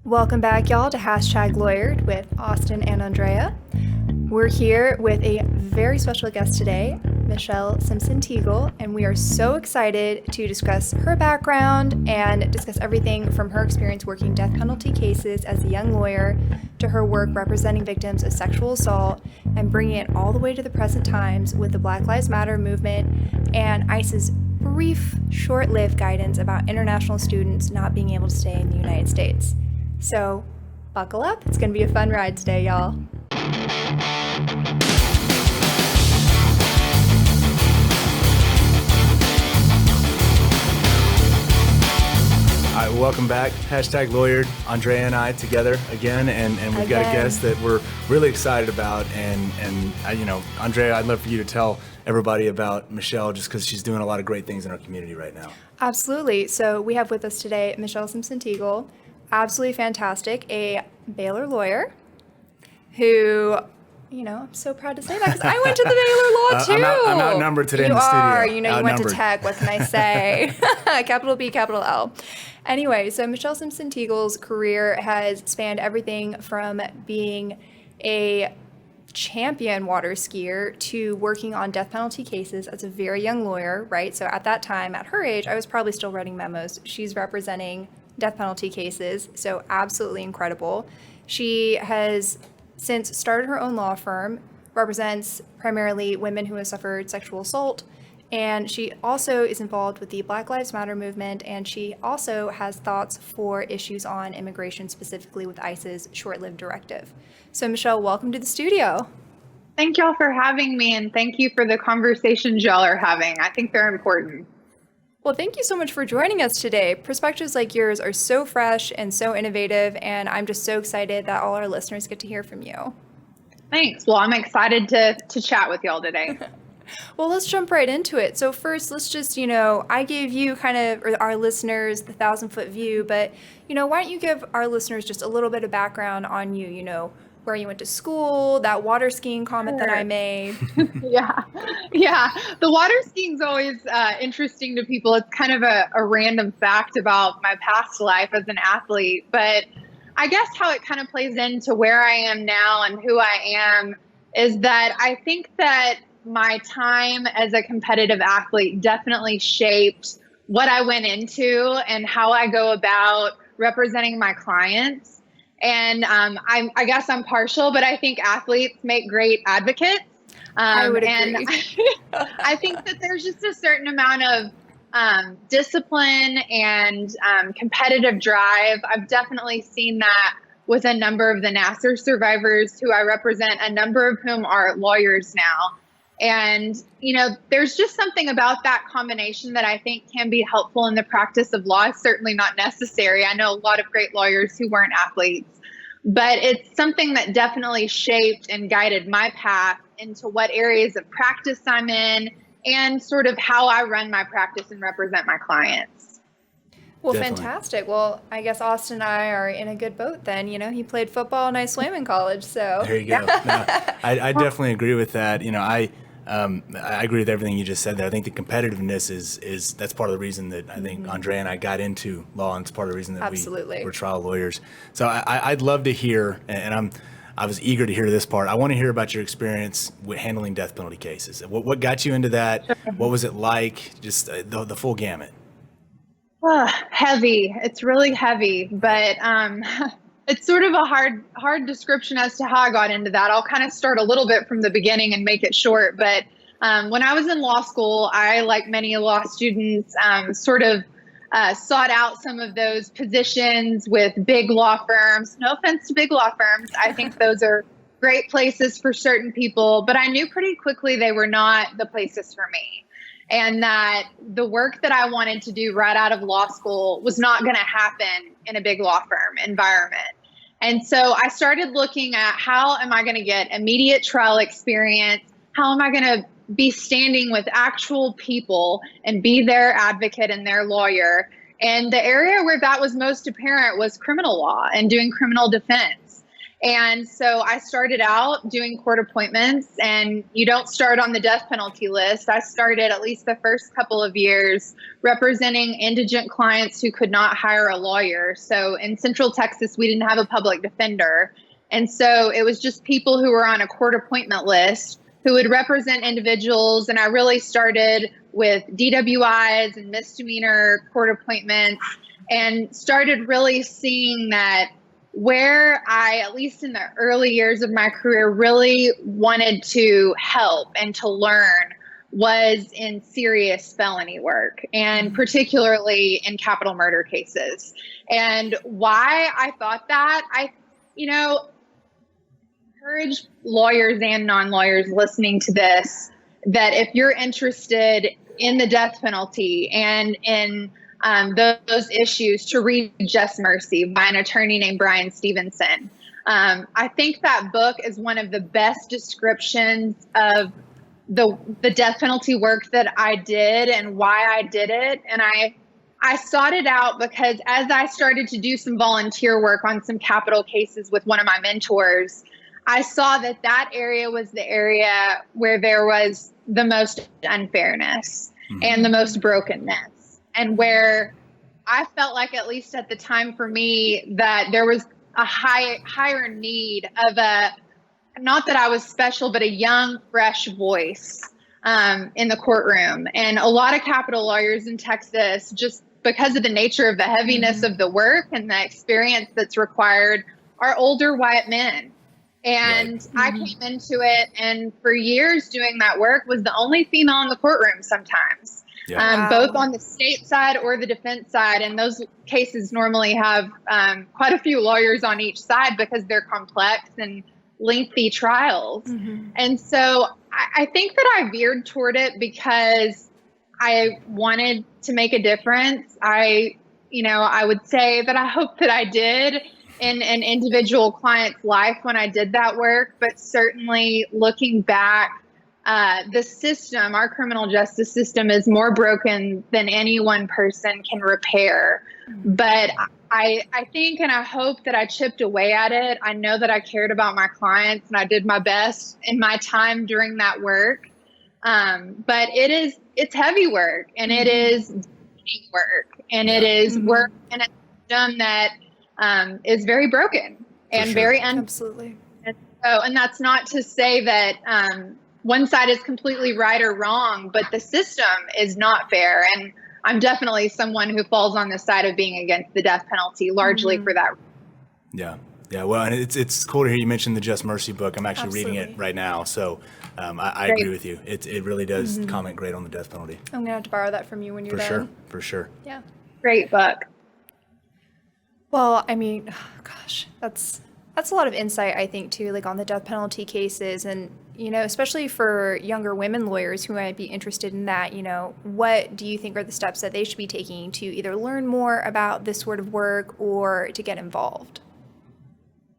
Welcome back, y'all, to #Lawyered with Austin and Andrea. We're here with a very special guest today, Michelle Simpson Tuegel, and we are so excited to discuss her background and discuss everything from her experience working death penalty cases as a young lawyer to her work representing victims of sexual assault and bringing it all the way to the present times with the Black Lives Matter movement and ICE's brief, short-lived guidance about international students not being able to stay in the United States. So, buckle up. It's going to be a fun ride today, y'all. All right, welcome back. #Lawyered, Andrea and I together again, and we've got a guest that we're really excited about. And Andrea, I'd love for you to tell everybody about Michelle, just because she's doing a lot of great things in our community right now. Absolutely. So we have with us today Michelle Simpson Tuegel, absolutely fantastic, a Baylor lawyer who, I'm so proud to say that because I went to the Baylor Law too. I'm outnumbered today in the studio. You went to tech. What can I say? Capital B, capital L. Anyway, so Michelle Simpson Tuegel's career has spanned everything from being a champion water skier to working on death penalty cases as a very young lawyer, right? So at that time, at her age, I was probably still writing memos. She's representing death penalty cases, so absolutely incredible. She has since started her own law firm, represents primarily women who have suffered sexual assault, and she also is involved with the Black Lives Matter movement, and she also has thoughts for issues on immigration, specifically with ICE's short-lived directive. So Michelle, welcome to the studio. Thank y'all for having me, and thank you for the conversations y'all are having. I think they're important. Well, thank you so much for joining us today. Perspectives like yours are so fresh and so innovative, and I'm just so excited that all our listeners get to hear from you. Thanks. Well, I'm excited to chat with y'all today. Well, let's jump right into it. So first, let's just, I gave you or our listeners the 1,000-foot view, but, why don't you give our listeners just a little bit of background on you, where you went to school, that water skiing comment that I made. Yeah. The water skiing is always interesting to people. It's kind of a random fact about my past life as an athlete, but I guess how it kind of plays into where I am now and who I am is that I think that my time as a competitive athlete definitely shaped what I went into and how I go about representing my clients. And I guess I'm partial, but I think athletes make great advocates. I would agree. And I think that there's just a certain amount of discipline and competitive drive. I've definitely seen that with a number of the Nassar survivors who I represent, a number of whom are lawyers now. And, there's just something about that combination that I think can be helpful in the practice of law. It's certainly not necessary. I know a lot of great lawyers who weren't athletes, but it's something that definitely shaped and guided my path into what areas of practice I'm in and sort of how I run my practice and represent my clients. Well, Definitely. Fantastic. Well, I guess Austin and I are in a good boat then. He played football and I swam in college, so. There you go. No, I definitely agree with that. I agree with everything you just said there. I think the competitiveness is that's part of the reason that I think Andrea and I got into law, and it's part of the reason that we're trial lawyers. So I'd love to hear, and I was eager to hear this part. I want to hear about your experience with handling death penalty cases. What got you into that? What was it like? Just the full gamut. Heavy. It's really heavy, but it's sort of a hard description as to how I got into that. I'll kind of start a little bit from the beginning and make it short. But when I was in law school, I, like many law students, sought out some of those positions with big law firms. No offense to big law firms. I think those are great places for certain people, but I knew pretty quickly they were not the places for me. And that the work that I wanted to do right out of law school was not going to happen in a big law firm environment. And so I started looking at how am I going to get immediate trial experience? How am I going to be standing with actual people and be their advocate and their lawyer? And the area where that was most apparent was criminal law and doing criminal defense. And so I started out doing court appointments, and you don't start on the death penalty list. I started at least the first couple of years representing indigent clients who could not hire a lawyer. So in Central Texas, we didn't have a public defender. And so it was just people who were on a court appointment list who would represent individuals. And I really started with DWIs and misdemeanor court appointments, and started really seeing that where I, at least in the early years of my career, really wanted to help and to learn was in serious felony work, and particularly in capital murder cases. And why I thought that, encourage lawyers and non-lawyers listening to this, that if you're interested in the death penalty and in those issues, to read Just Mercy by an attorney named Brian Stevenson. I think that book is one of the best descriptions of the death penalty work that I did and why I did it. And I sought it out because as I started to do some volunteer work on some capital cases with one of my mentors, I saw that area was the area where there was the most unfairness and the most brokenness. And where I felt like, at least at the time for me, that there was a higher need of not that I was special, but a young, fresh voice in the courtroom. And a lot of capital lawyers in Texas, just because of the nature of the heaviness of the work and the experience that's required, are older white men. And I came into it, and for years doing that work, was the only female in the courtroom sometimes. Both on the state side or the defense side. And those cases normally have quite a few lawyers on each side because they're complex and lengthy trials. And so I think that I veered toward it because I wanted to make a difference. I would say that I hope that I did in an individual client's life when I did that work, but certainly looking back, the system, our criminal justice system, is more broken than any one person can repair. But I think and I hope that I chipped away at it. I know that I cared about my clients, and I did my best in my time during that work. But it's heavy work, and it is work, and it is work in a system that is very broken and very absolutely. And that's not to say that one side is completely right or wrong, but the system is not fair. And I'm definitely someone who falls on the side of being against the death penalty, largely for that. Yeah. Well, and it's cool to hear you mention the Just Mercy book. I'm actually reading it right now. So I agree with you. It really does comment great on the death penalty. I'm going to have to borrow that from you when you're done. For sure. Yeah. Great book. Well, I mean, gosh, that's a lot of insight, I think, too, like on the death penalty cases. And, especially for younger women lawyers who might be interested in that, what do you think are the steps that they should be taking to either learn more about this sort of work or to get involved?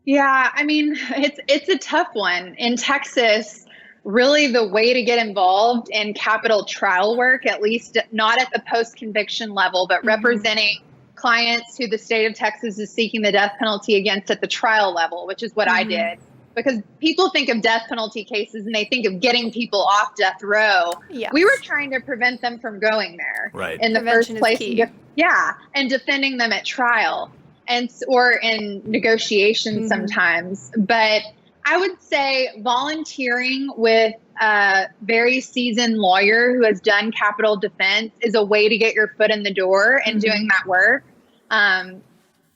Yeah, I mean, it's a tough one. In Texas, really the way to get involved in capital trial work, at least not at the post-conviction level, but representing clients who the state of Texas is seeking the death penalty against at the trial level, which is what I did. Because people think of death penalty cases and they think of getting people off death row. Yes. We were trying to prevent them from going there in the first place. And defending them at trial or in negotiations sometimes. But I would say volunteering with a very seasoned lawyer who has done capital defense is a way to get your foot in the door and doing that work.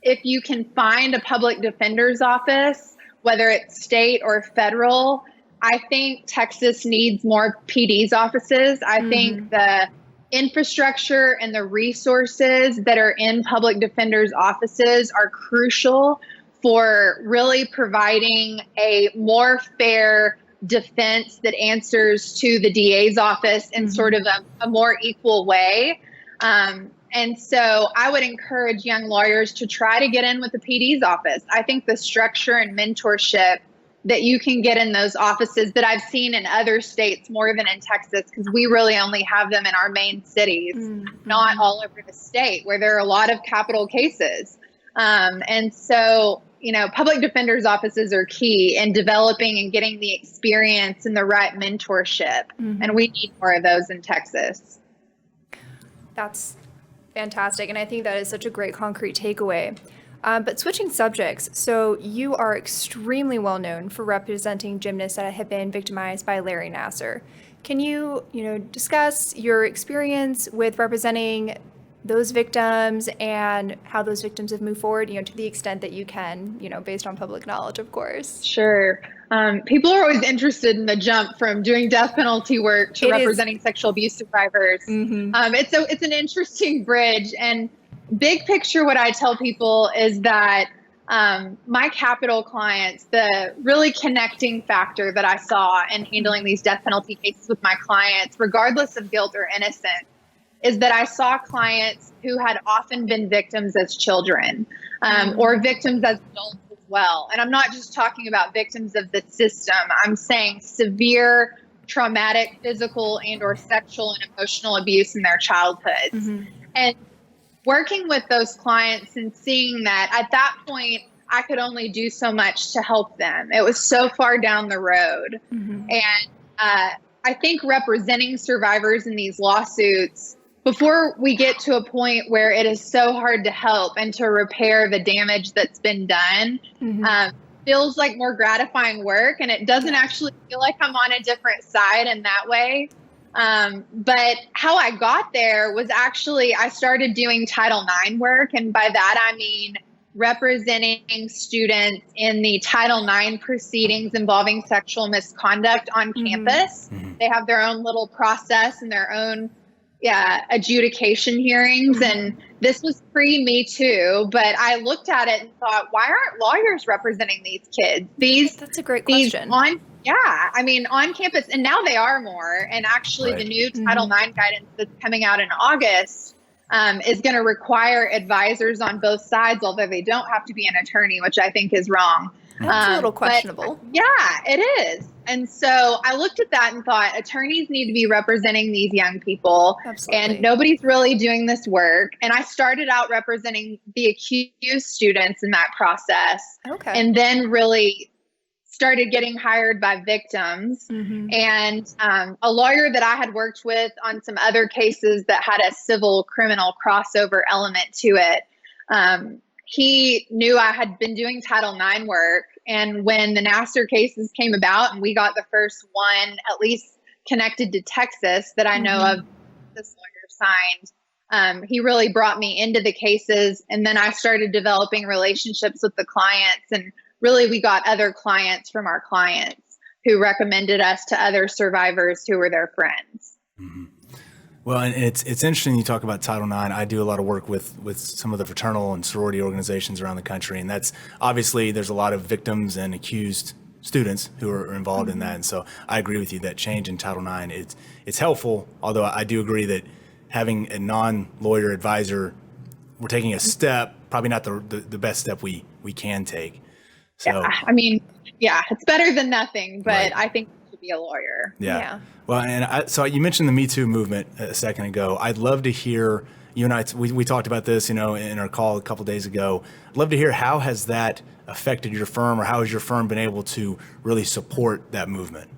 If you can find a public defender's office, whether it's state or federal, I think Texas needs more PD's offices. I think the infrastructure and the resources that are in public defender's offices are crucial for really providing a more fair defense that answers to the DA's office in sort of a more equal way. And so I would encourage young lawyers to try to get in with the PD's office. I think the structure and mentorship that you can get in those offices that I've seen in other states more than in Texas, because we really only have them in our main cities, not all over the state where there are a lot of capital cases. And so public defender's offices are key in developing and getting the experience and the right mentorship. And we need more of those in Texas. That's fantastic. And I think that is such a great concrete takeaway. But switching subjects, so you are extremely well known for representing gymnasts that have been victimized by Larry Nassar. Can you, discuss your experience with representing those victims and how those victims have moved forward, to the extent that you can, based on public knowledge, of course? Sure. People are always interested in the jump from doing death penalty work to representing sexual abuse survivors. It's an interesting bridge. And big picture, what I tell people is that my capital clients, the really connecting factor that I saw in handling these death penalty cases with my clients, regardless of guilt or innocence, is that I saw clients who had often been victims as children or victims as adults as well. And I'm not just talking about victims of the system. I'm saying severe traumatic physical and or sexual and emotional abuse in their childhoods. And working with those clients and seeing that at that point, I could only do so much to help them. It was so far down the road. And I think representing survivors in these lawsuits, before we get to a point where it is so hard to help and to repair the damage that's been done, feels like more gratifying work. And it doesn't actually feel like I'm on a different side in that way. But how I got there was actually, I started doing Title IX work. And by that, I mean representing students in the Title IX proceedings involving sexual misconduct on campus. They have their own little process and their own adjudication hearings. And this was pre-Me Too, but I looked at it and thought, why aren't lawyers representing these kids? That's a great question. On campus, and now they are more. And actually the new Title IX guidance that's coming out in August is going to require advisors on both sides, although they don't have to be an attorney, which I think is wrong. That's a little questionable. But, yeah, it is. And so I looked at that and thought attorneys need to be representing these young people. Absolutely. And nobody's really doing this work. And I started out representing the accused students in that process. And then really started getting hired by victims. And a lawyer that I had worked with on some other cases that had a civil criminal crossover element to it, he knew I had been doing Title IX work. And when the Nassar cases came about and we got the first one, at least connected to Texas, that I know of, this lawyer signed, he really brought me into the cases. And then I started developing relationships with the clients. And really, we got other clients from our clients who recommended us to other survivors who were their friends. Well, and it's interesting you talk about Title IX. I do a lot of work with some of the fraternal and sorority organizations around the country, and that's obviously there's a lot of victims and accused students who are involved in that. And so I agree with you that change in Title IX, it's helpful, although I do agree that having a non-lawyer advisor, we're taking a step, probably not the best step we can take. So, it's better than nothing, but I think it should be a lawyer. Yeah. Well, and so you mentioned the Me Too movement a second ago. I'd love to hear, you and I, we talked about this, in our call a couple days ago. I'd love to hear, how has that affected your firm, or how has your firm been able to really support that movement?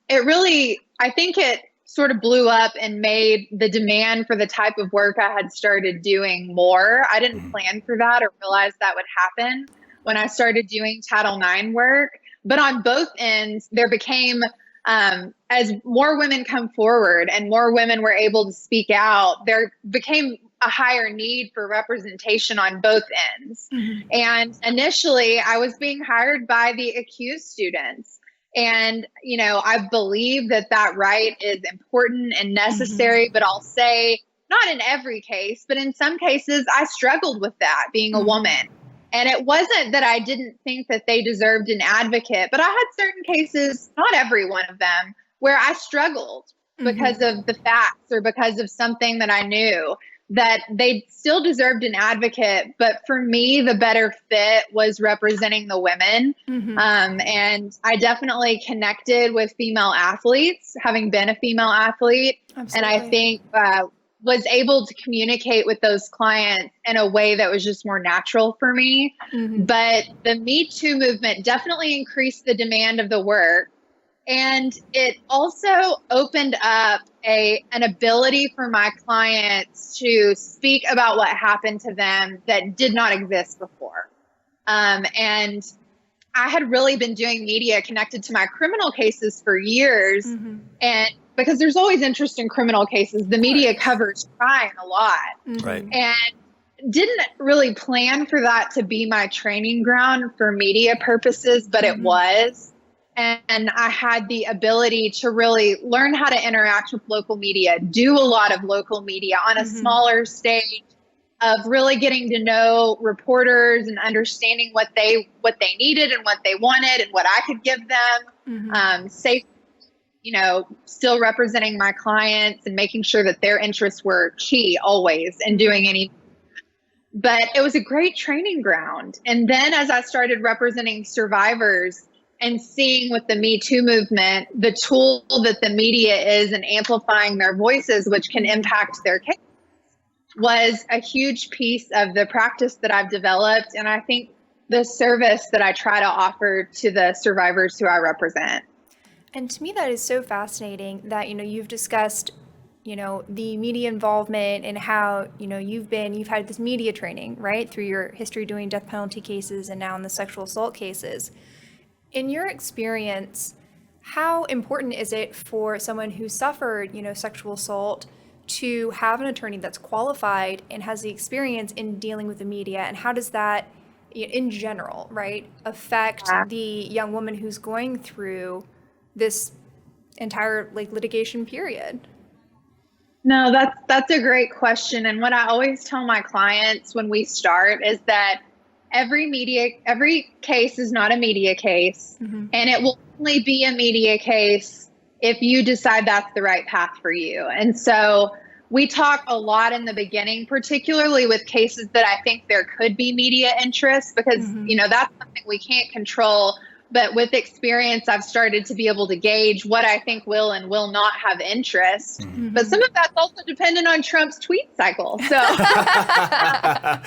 It really, I think it sort of blew up and made the demand for the type of work I had started doing more. I didn't plan for that or realize that would happen when I started doing Title IX work. But on both ends, there became, as more women come forward and more women were able to speak out, there became a higher need for representation on both ends. And initially, I was being hired by the accused students. And, I believe that right is important and necessary, but I'll say not in every case, but in some cases, I struggled with that being a woman. And it wasn't that I didn't think that they deserved an advocate, but I had certain cases, not every one of them, where I struggled because of the facts or because of something that I knew that they still deserved an advocate. But for me, the better fit was representing the women. And I definitely connected with female athletes, having been a female athlete. Absolutely. And I think was able to communicate with those clients in a way that was just more natural for me. Mm-hmm. But the Me Too movement definitely increased the demand of the work. And it also opened up an ability for my clients to speak about what happened to them that did not exist before. And I had really been doing media connected to my criminal cases for years. Mm-hmm. And because there's always interest in criminal cases, the media covers crime a lot. Mm-hmm. Right. And didn't really plan for that to be my training ground for media purposes, but it was. And I had the ability to really learn how to interact with local media, do a lot of local media on a smaller stage, of really getting to know reporters and understanding what they needed and what they wanted and what I could give them. Safe, still representing my clients and making sure that their interests were key always and doing any. But it was a great training ground. And then as I started representing survivors and seeing with the Me Too movement, the tool that the media is in amplifying their voices, which can impact their case, was a huge piece of the practice that I've developed. And I think the service that I try to offer to the survivors who I represent. And to me, that is so fascinating that, you've discussed, the media involvement and how, you've had this media training, right, through your history doing death penalty cases and now in the sexual assault cases. In your experience, how important is it for someone who suffered, sexual assault to have an attorney that's qualified and has the experience in dealing with the media? And how does that, in general, right, affect the young woman who's going through this entire litigation period? No, that's a great question. And what I always tell my clients when we start is that every case is not a media case, and it will only be a media case if you decide that's the right path for you. And so we talk a lot in the beginning, particularly with cases that I think there could be media interest, because, that's something we can't control. But with experience, I've started to be able to gauge what I think will and will not have interest. Mm-hmm. But some of that's also dependent on Trump's tweet cycle. So I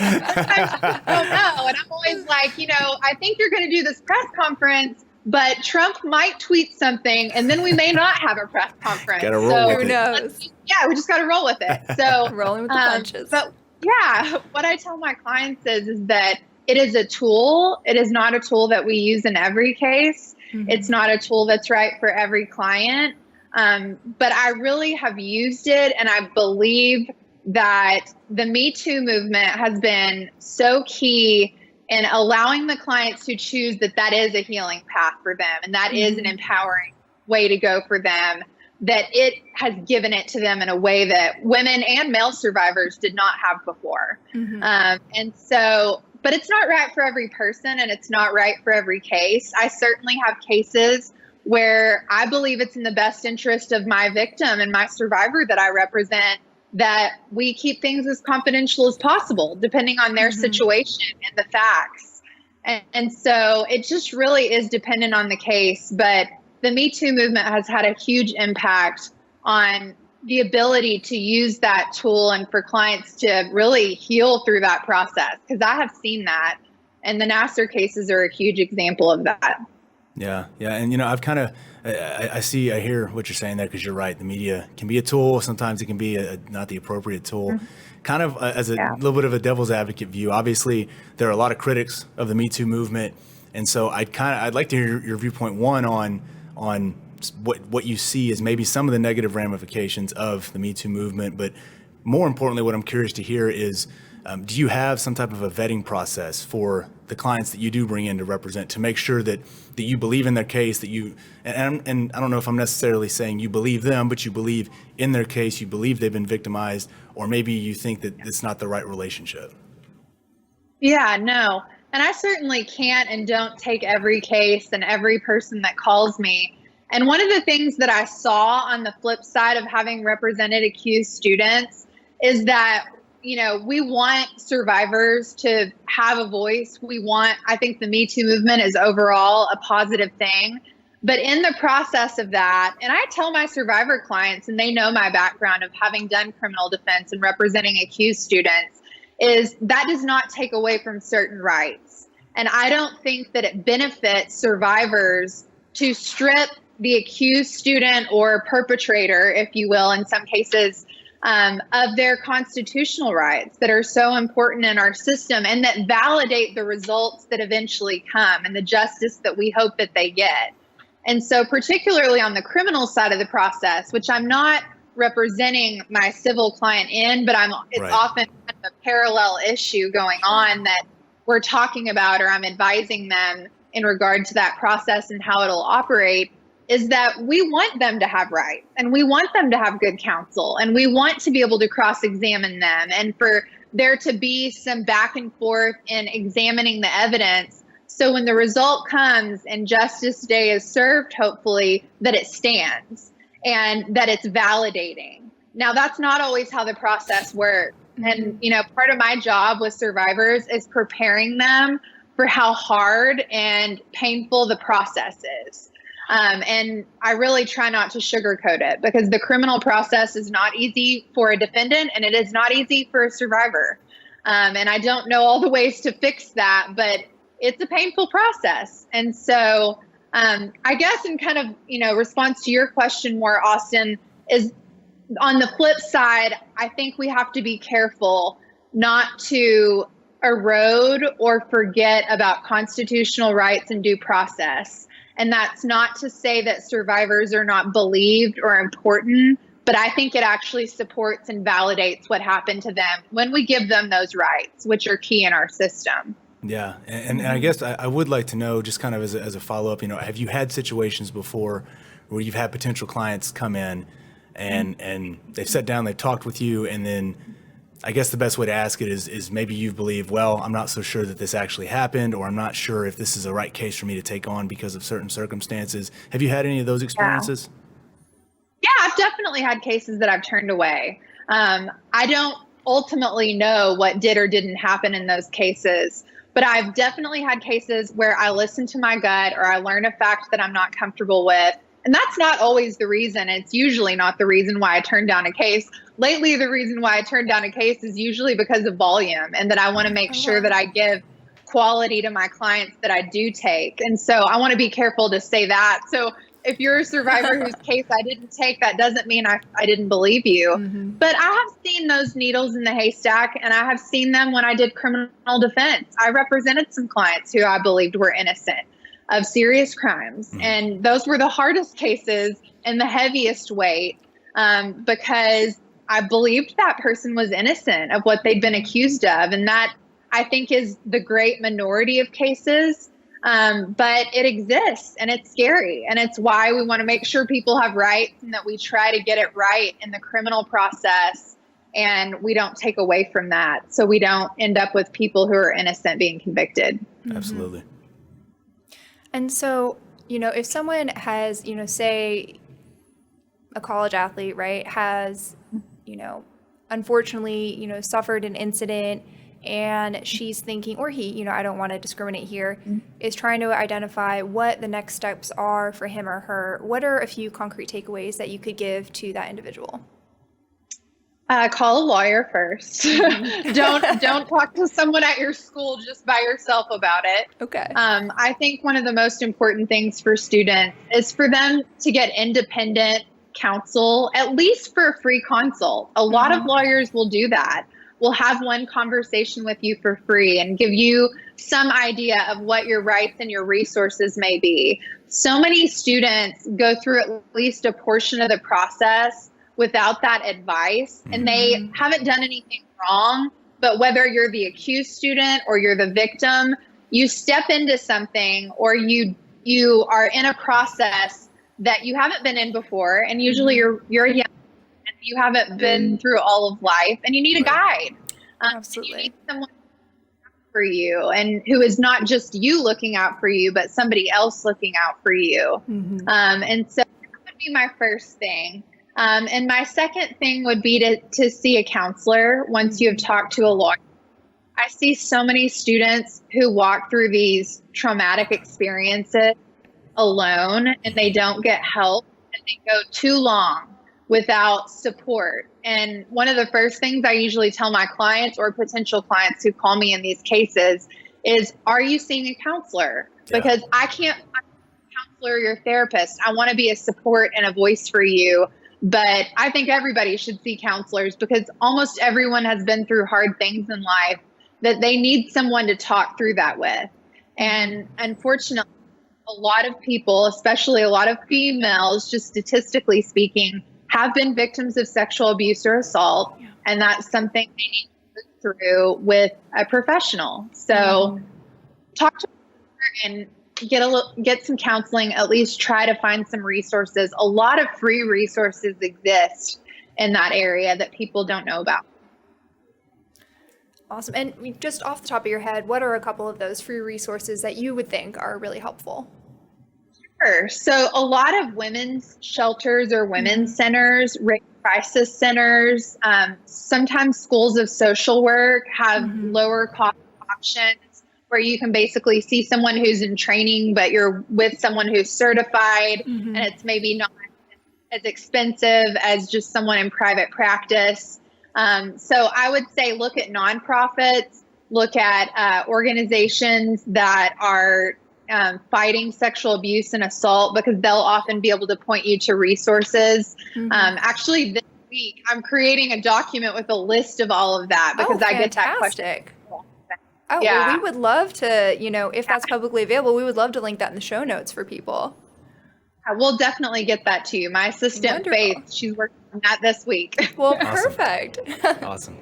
don't know. And I'm always like, I think you're going to do this press conference, but Trump might tweet something and then we may not have a press conference. Gotta roll with who knows? Yeah, we just got to roll with it. So rolling with the punches. But yeah, what I tell my clients is that it is a tool. It is not a tool that we use in every case. Mm-hmm. It's not a tool that's right for every client. But I really have used it, and I believe that the Me Too movement has been so key in allowing the clients to choose that is a healing path for them, and that is an empowering way to go for them, that it has given it to them in a way that women and male survivors did not have before. Mm-hmm. But it's not right for every person, and it's not right for every case. I certainly have cases where I believe it's in the best interest of my victim and my survivor that I represent that we keep things as confidential as possible, depending on their situation and the facts. And so it just really is dependent on the case. But the Me Too movement has had a huge impact on the ability to use that tool and for clients to really heal through that process. Because I have seen that, and the Nassar cases are a huge example of that. Yeah. And, I've kind of, I hear what you're saying there, because you're right. The media can be a tool. Sometimes it can be not the appropriate tool. Mm-hmm. Kind of as a little bit of a devil's advocate view. Obviously, there are a lot of critics of the Me Too movement. And so I'd like to hear your viewpoint, one, on what you see as maybe some of the negative ramifications of the Me Too movement. But more importantly, what I'm curious to hear is, do you have some type of a vetting process for the clients that you do bring in to represent, to make sure that you believe in their case, that you, and I don't know if I'm necessarily saying you believe them, but you believe in their case, you believe they've been victimized, or maybe you think that it's not the right relationship? Yeah, no. And I certainly can't and don't take every case and every person that calls me. And one of the things that I saw on the flip side of having represented accused students is that, we want survivors to have a voice. I think the Me Too movement is overall a positive thing. But in the process of that, and I tell my survivor clients, and they know my background of having done criminal defense and representing accused students, is that does not take away from certain rights. And I don't think that it benefits survivors to strip the accused student or perpetrator, if you will, in some cases, of their constitutional rights that are so important in our system and that validate the results that eventually come and the justice that we hope that they get. And so particularly on the criminal side of the process, which I'm not representing my civil client in, but it's Right. often kind of a parallel issue going on that we're talking about, or I'm advising them in regard to that process and how it'll operate, is that we want them to have rights and we want them to have good counsel and we want to be able to cross-examine them and for there to be some back and forth in examining the evidence. So when the result comes and Justice Day is served, hopefully, that it stands and that it's validating. Now, that's not always how the process works. And, part of my job with survivors is preparing them for how hard and painful the process is. And I really try not to sugarcoat it because the criminal process is not easy for a defendant and it is not easy for a survivor. And I don't know all the ways to fix that, but it's a painful process. And so I guess in kind of, response to your question more, Austin, is on the flip side, I think we have to be careful not to erode or forget about constitutional rights and due process. And that's not to say that survivors are not believed or important, but I think it actually supports and validates what happened to them when we give them those rights, which are key in our system. Yeah. And I guess I would like to know, just kind of as a follow-up, have you had situations before where you've had potential clients come in and they've sat down, they've talked with you, and then I guess the best way to ask it is maybe you've believed, well, I'm not so sure that this actually happened, or I'm not sure if this is a right case for me to take on because of certain circumstances. Have you had any of those experiences? Yeah, I've definitely had cases that I've turned away. I don't ultimately know what did or didn't happen in those cases, but I've definitely had cases where I listen to my gut or I learn a fact that I'm not comfortable with. And that's not always the reason. It's usually not the reason why I turn down a case. Lately, the reason why I turn down a case is usually because of volume and that I want to make sure that I give quality to my clients that I do take. And so I want to be careful to say that. So if you're a survivor whose case I didn't take, that doesn't mean I didn't believe you. Mm-hmm. But I have seen those needles in the haystack, and I have seen them when I did criminal defense. I represented some clients who I believed were innocent of serious crimes. Mm-hmm. And those were the hardest cases and the heaviest weight because I believed that person was innocent of what they'd been accused of. And that, I think, is the great minority of cases. But it exists and it's scary. And it's why we want to make sure people have rights and that we try to get it right in the criminal process. And we don't take away from that. So we don't end up with people who are innocent being convicted. Absolutely. And so, if someone has, say a college athlete, right, has, unfortunately, suffered an incident and she's thinking, or he, I don't want to discriminate here, is trying to identify what the next steps are for him or her. What are a few concrete takeaways that you could give to that individual? Call a lawyer first. Don't talk to someone at your school just by yourself about it. Okay. I think one of the most important things for students is for them to get independent counsel, at least for a free consult. A lot of lawyers will do that. Will have one conversation with you for free and give you some idea of what your rights and your resources may be. So many students go through at least a portion of the process without that advice, and they haven't done anything wrong. But whether you're the accused student or you're the victim, you step into something or you are in a process that you haven't been in before, and usually you're young and you haven't been through all of life, and you need a guide. Absolutely. You need someone for you, and who is not just you looking out for you, but somebody else looking out for you. And so that would be my first thing. And my second thing would be to see a counselor once you have talked to a lawyer. I see so many students who walk through these traumatic experiences alone and they don't get help and they go too long without support. And one of the first things I usually tell my clients or potential clients who call me in these cases is, are you seeing a counselor? Yeah. Because I can't find a counselor or your therapist. I want to be a support and a voice for you. But I think everybody should see counselors because almost everyone has been through hard things in life that they need someone to talk through that with. And unfortunately, a lot of people, especially a lot of females, just statistically speaking, have been victims of sexual abuse or assault. And that's something they need to go through with a professional. So talk to her and get some counseling, at least try to find some resources. A lot of free resources exist in that area that people don't know about. Awesome. And just off the top of your head, what are a couple of those free resources that you would think are really helpful? Sure. So a lot of women's shelters or women's centers, rape crisis centers, sometimes schools of social work have lower cost options where you can basically see someone who's in training, but you're with someone who's certified and it's maybe not as expensive as just someone in private practice. So I would say look at nonprofits, look at organizations that are fighting sexual abuse and assault, because they'll often be able to point you to resources. Actually, this week, I'm creating a document with a list of all of that because I get that question. Oh, well, we would love to, if that's publicly available, we would love to link that in the show notes for people. We'll definitely get that to you. My assistant, Faith, she's working on that this week. Well, perfect. Awesome.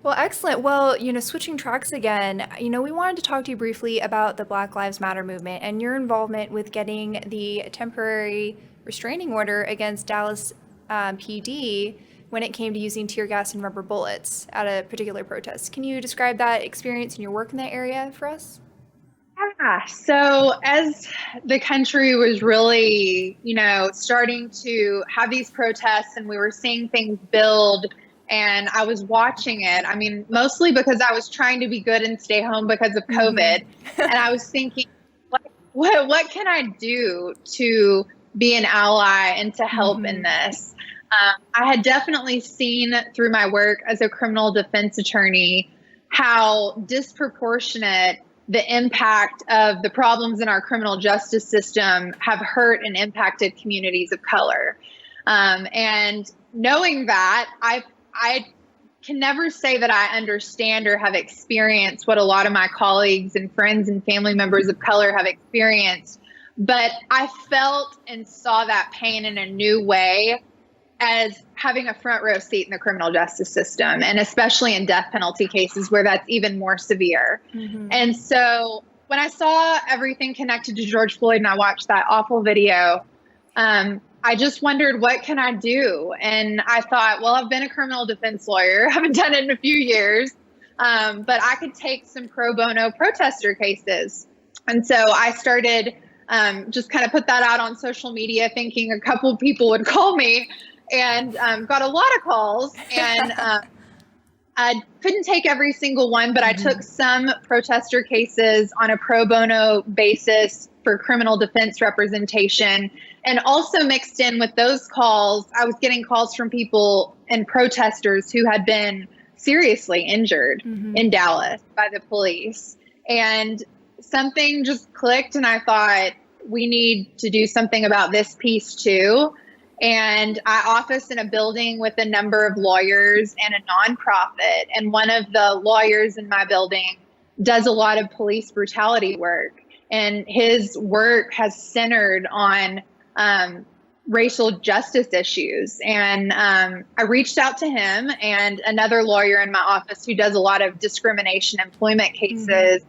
Well, excellent. Well, switching tracks again, we wanted to talk to you briefly about the Black Lives Matter movement and your involvement with getting the temporary restraining order against Dallas PD when it came to using tear gas and rubber bullets at a particular protest. Can you describe that experience and your work in that area for us? Yeah. So as the country was really, starting to have these protests and we were seeing things build, and I was watching it, mostly because I was trying to be good and stay home because of COVID. And I was thinking, what can I do to be an ally and to help in this? I had definitely seen through my work as a criminal defense attorney how disproportionate the impact of the problems in our criminal justice system have hurt and impacted communities of color. And knowing that, I can never say that I understand or have experienced what a lot of my colleagues and friends and family members of color have experienced, but I felt and saw that pain in a new way as having a front row seat in the criminal justice system, and especially in death penalty cases where that's even more severe. And so when I saw everything connected to George Floyd and I watched that awful video, I just wondered, what can I do? And I thought, well, I've been a criminal defense lawyer. I haven't done it in a few years, but I could take some pro bono protester cases. And so I started just kind of put that out on social media, thinking a couple people would call me, and got a lot of calls. And I couldn't take every single one, but I took some protester cases on a pro bono basis for criminal defense representation. And also mixed in with those calls, I was getting calls from people and protesters who had been seriously injured in Dallas by the police. And something just clicked, and I thought, we need to do something about this piece too. And I office in a building with a number of lawyers and a nonprofit. And one of the lawyers in my building does a lot of police brutality work. And his work has centered on racial justice issues. And I reached out to him and another lawyer in my office who does a lot of discrimination employment cases,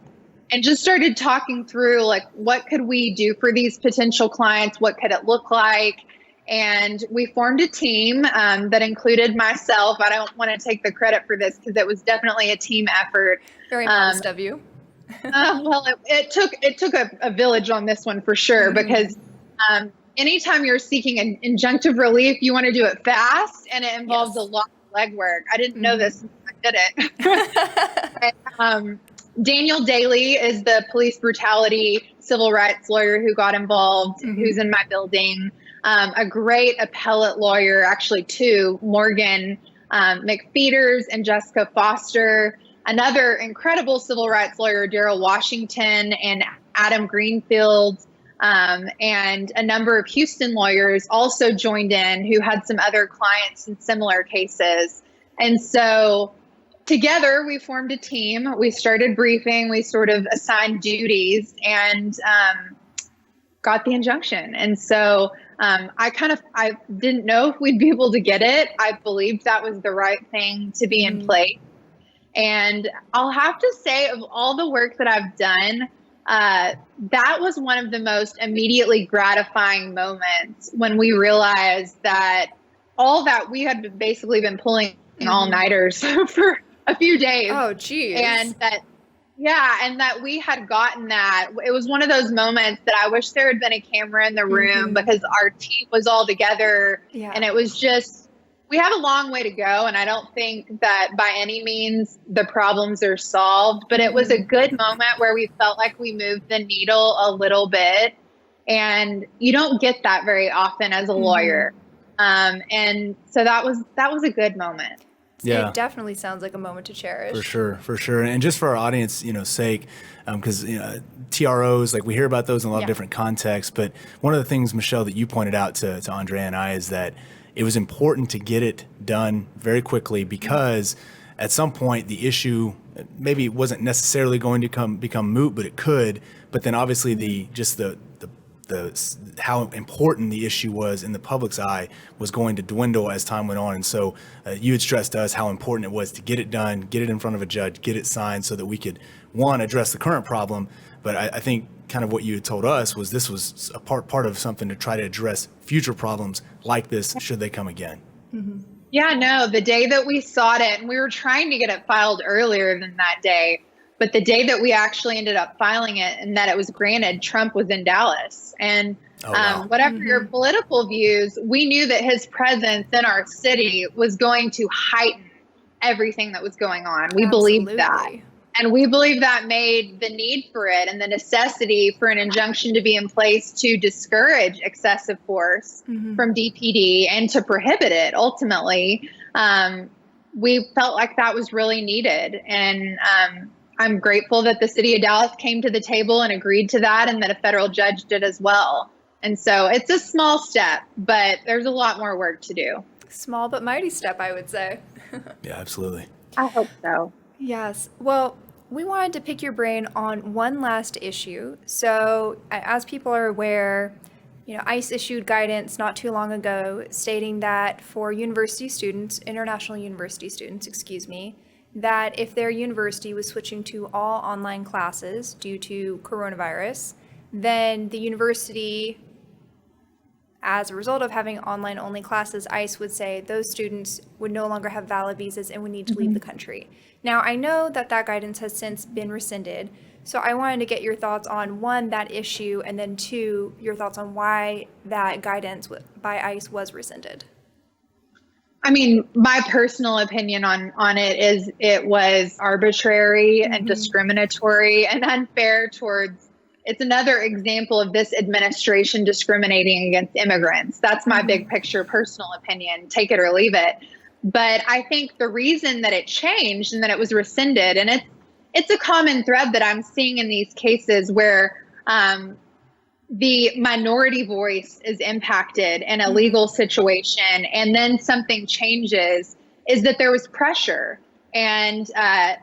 and just started talking through, what could we do for these potential clients? What could it look like? And we formed a team that included myself. I don't want to take the credit for this because it was definitely a team effort. Very modest of you. Well, it took a village on this one for sure, because anytime you're seeking an injunctive relief, you want to do it fast, and it involves a lot of legwork. I didn't know this until I did it. Daniel Daly is the police brutality civil rights lawyer who got involved, who's in my building. A great appellate lawyer, actually two, Morgan McFeeters and Jessica Foster. Another incredible civil rights lawyer, Daryl Washington and Adam Greenfield. And a number of Houston lawyers also joined in who had some other clients in similar cases. And so together we formed a team. We started briefing. We sort of assigned duties and got the injunction. And so I didn't know if we'd be able to get it. I believed that was the right thing to be in place. And I'll have to say, of all the work that I've done, that was one of the most immediately gratifying moments when we realized that all that we had basically been pulling all-nighters for a few days. Oh, geez. And that we had gotten that. It was one of those moments that I wish there had been a camera in the room because our team was all together. Yeah. And it was just, we have a long way to go. And I don't think that by any means the problems are solved, but it was a good moment where we felt like we moved the needle a little bit. And you don't get that very often as a lawyer. And so that was a good moment. Yeah. It definitely sounds like a moment to cherish. For sure. And just for our audience, sake, because TROs, like we hear about those in a lot of different contexts. But one of the things, Michelle, that you pointed out to Andrea and I is that it was important to get it done very quickly because at some point the issue maybe wasn't necessarily going to become moot, but it could. But then obviously the how important the issue was in the public's eye was going to dwindle as time went on. And so you had stressed to us how important it was to get it done, get it in front of a judge, get it signed so that we could, one, address the current problem. But I think kind of what you had told us was this was a part of something to try to address future problems like this should they come again. Yeah, no, the day that we sought it, and we were trying to get it filed earlier than that day, but the day that we actually ended up filing it and that it was granted, Trump was in Dallas. And whatever your political views, we knew that his presence in our city was going to heighten everything that was going on. We believed that. And we believe that made the need for it and the necessity for an injunction to be in place to discourage excessive force from DPD and to prohibit it ultimately. We felt like that was really needed. And I'm grateful that the city of Dallas came to the table and agreed to that and that a federal judge did as well. And so it's a small step, but there's a lot more work to do. Small but mighty step, I would say. Yeah, absolutely. I hope so. Yes. Well, we wanted to pick your brain on one last issue. So as people are aware, ICE issued guidance not too long ago stating that for international university students, that if their university was switching to all online classes due to coronavirus, then the university, as a result of having online-only classes, ICE would say those students would no longer have valid visas and would need to leave the country. Now, I know that guidance has since been rescinded, so I wanted to get your thoughts on, one, that issue, and then two, your thoughts on why that guidance by ICE was rescinded. I mean, my personal opinion on it is it was arbitrary and discriminatory and unfair towards, it's another example of this administration discriminating against immigrants. That's my big picture personal opinion, take it or leave it. But I think the reason that it changed and that it was rescinded, and it's a common thread that I'm seeing in these cases where the minority voice is impacted in a legal situation and then something changes, is that there was pressure. And at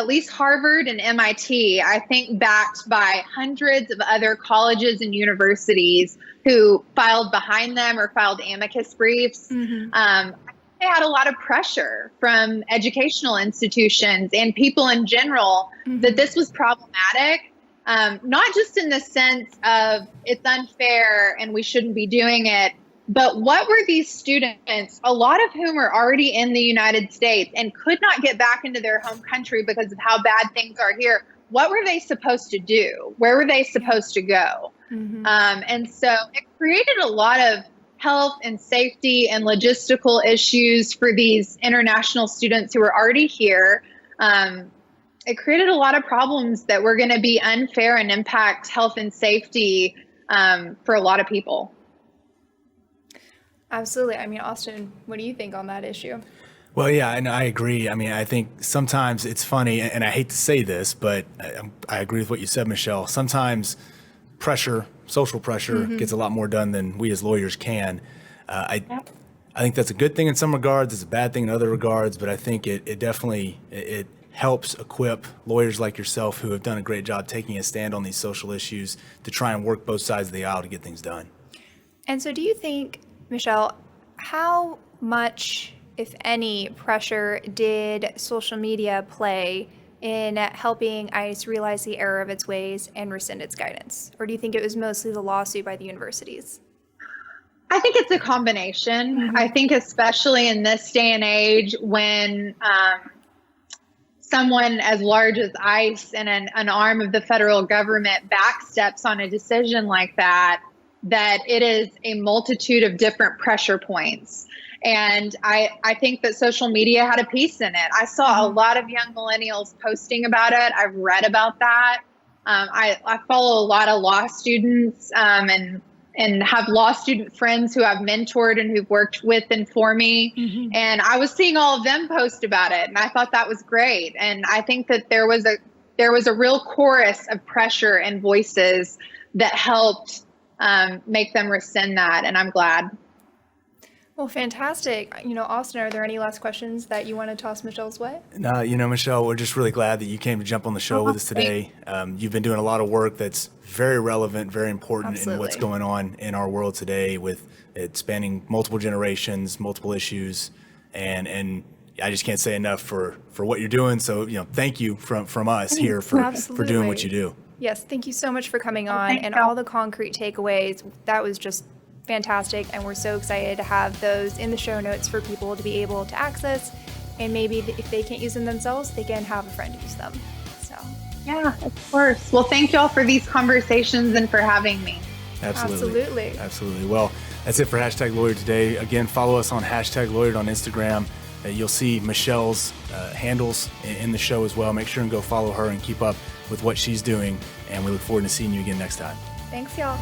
least Harvard and MIT, I think backed by hundreds of other colleges and universities who filed behind them or filed amicus briefs, they had a lot of pressure from educational institutions and people in general that this was problematic. Not just in the sense of it's unfair and we shouldn't be doing it, but what were these students, a lot of whom are already in the United States and could not get back into their home country because of how bad things are here, what were they supposed to do? Where were they supposed to go? And so it created a lot of health and safety and logistical issues for these international students who are already here. it created a lot of problems that were going to be unfair and impact health and safety for a lot of people. Absolutely. I mean, Austin, what do you think on that issue? Well, yeah, and I agree. I mean, I think sometimes it's funny, and I hate to say this, but I agree with what you said, Michelle. Sometimes pressure, social pressure, gets a lot more done than we as lawyers can. I think that's a good thing in some regards. It's a bad thing in other regards, but I think it definitely helps equip lawyers like yourself who have done a great job taking a stand on these social issues to try and work both sides of the aisle to get things done. And so do you think, Michelle, how much, if any, pressure did social media play in helping ICE realize the error of its ways and rescind its guidance? Or do you think it was mostly the lawsuit by the universities? I think it's a combination. I think especially in this day and age when someone as large as ICE and an arm of the federal government backsteps on a decision like that, that it is a multitude of different pressure points. And I think that social media had a piece in it. I saw a lot of young millennials posting about it. I've read about that. I follow a lot of law students and have law student friends who I've mentored and who've worked with and for me. And I was seeing all of them post about it, and I thought that was great. And I think that there was a real chorus of pressure and voices that helped make them rescind that, and I'm glad. Well, fantastic. Austin, are there any last questions that you want to toss Michelle's way? No, Michelle, we're just really glad that you came to jump on the show with us today. You've been doing a lot of work that's very relevant, very important in what's going on in our world today, with it spanning multiple generations, multiple issues, and I just can't say enough for what you're doing. So, thank you from us here for doing what you do. Yes, thank you so much for coming on and all the concrete takeaways. That was just fantastic, and we're so excited to have those in the show notes for people to be able to access, and maybe if they can't use them themselves, they can have a friend use them. So yeah, of course. Well, thank you all for these conversations and for having me. Absolutely. Well, that's it for #Lawyer today. Again, follow us on #Lawyered on Instagram. You'll see Michelle's handles in the show as well. Make sure and go follow her and keep up with what she's doing, and we look forward to seeing you again next time. Thanks, y'all.